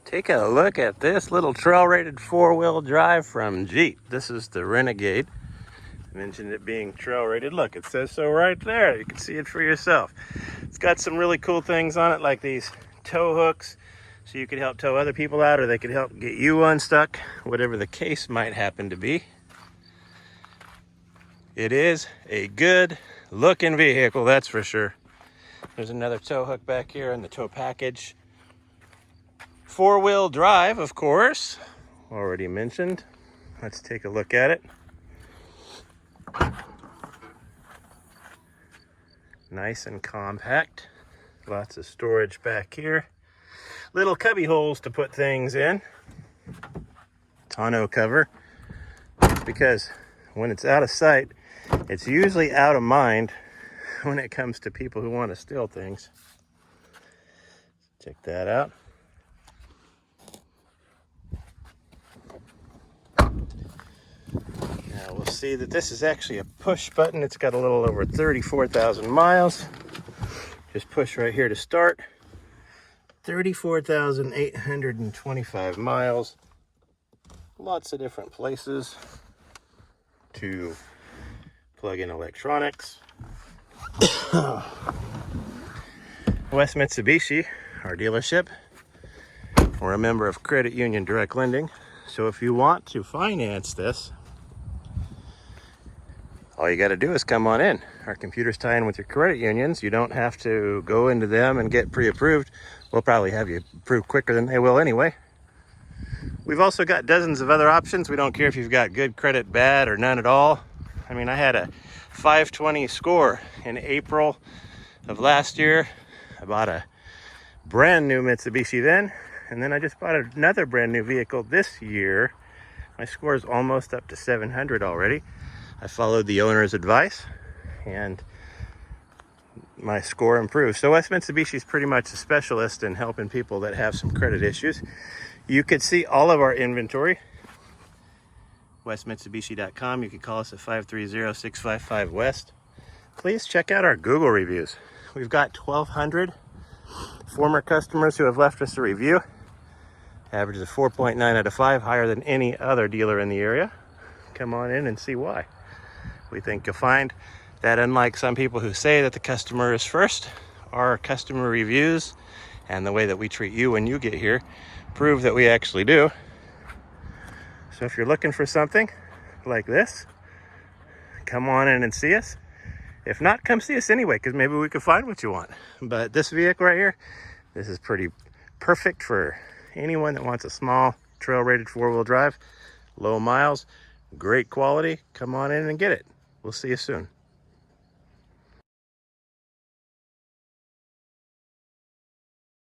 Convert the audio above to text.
Take a look at this little trail-rated four-wheel drive from Jeep. This is the Renegade. I mentioned it being trail-rated. Look, it says so right there. You can see it for yourself. It's got some really cool things on it, like these tow hooks, so you could help tow other people out, or they could help get you unstuck, whatever the case might happen to be. It is a good-looking vehicle, that's for sure. There's another tow hook back here in the tow package. Four-wheel drive, of course, already mentioned. Let's take a look at it. Nice and compact. Lots of storage back here. Little cubby holes to put things in. Tonneau cover. Because when it's out of sight, it's usually out of mind when it comes to people who want to steal things. Check that out. Now we'll see that this is actually a push button. It's got a little over 34,000 miles. Just push right here to start. 34,825 miles. Lots of different places to plug in electronics. West Mitsubishi, our dealership. We're a member of Credit Union Direct Lending. So if you want to finance this, all you got to do is come on in. Our computers tie in with your credit unions. You don't have to go into them and get pre-approved. We'll probably have you approved quicker than they will anyway. We've also got dozens of other options. We don't care if you've got good credit, bad, or none at all. I mean, I had a 520 score in April of last year. I bought a brand new Mitsubishi then, and then I just bought another brand new vehicle this year. My score is almost up to 700 already. I followed the owner's advice and my score improved. So West Mitsubishi is pretty much a specialist in helping people that have some credit issues. You could see all of our inventory, westmitsubishi.com. You can call us at 530-655-WEST. Please check out our Google reviews. We've got 1,200 former customers who have left us a review. Average of 4.9 out of 5, higher than any other dealer in the area. Come on in and see why. We think you'll find that unlike some people who say that the customer is first, our customer reviews and the way that we treat you when you get here prove that we actually do. So if you're looking for something like this, come on in and see us. If not, come see us anyway, because maybe we can find what you want. But this vehicle right here, this is pretty perfect for anyone that wants a small trail-rated four-wheel drive, low miles, great quality. Come on in and get it. We'll see you soon.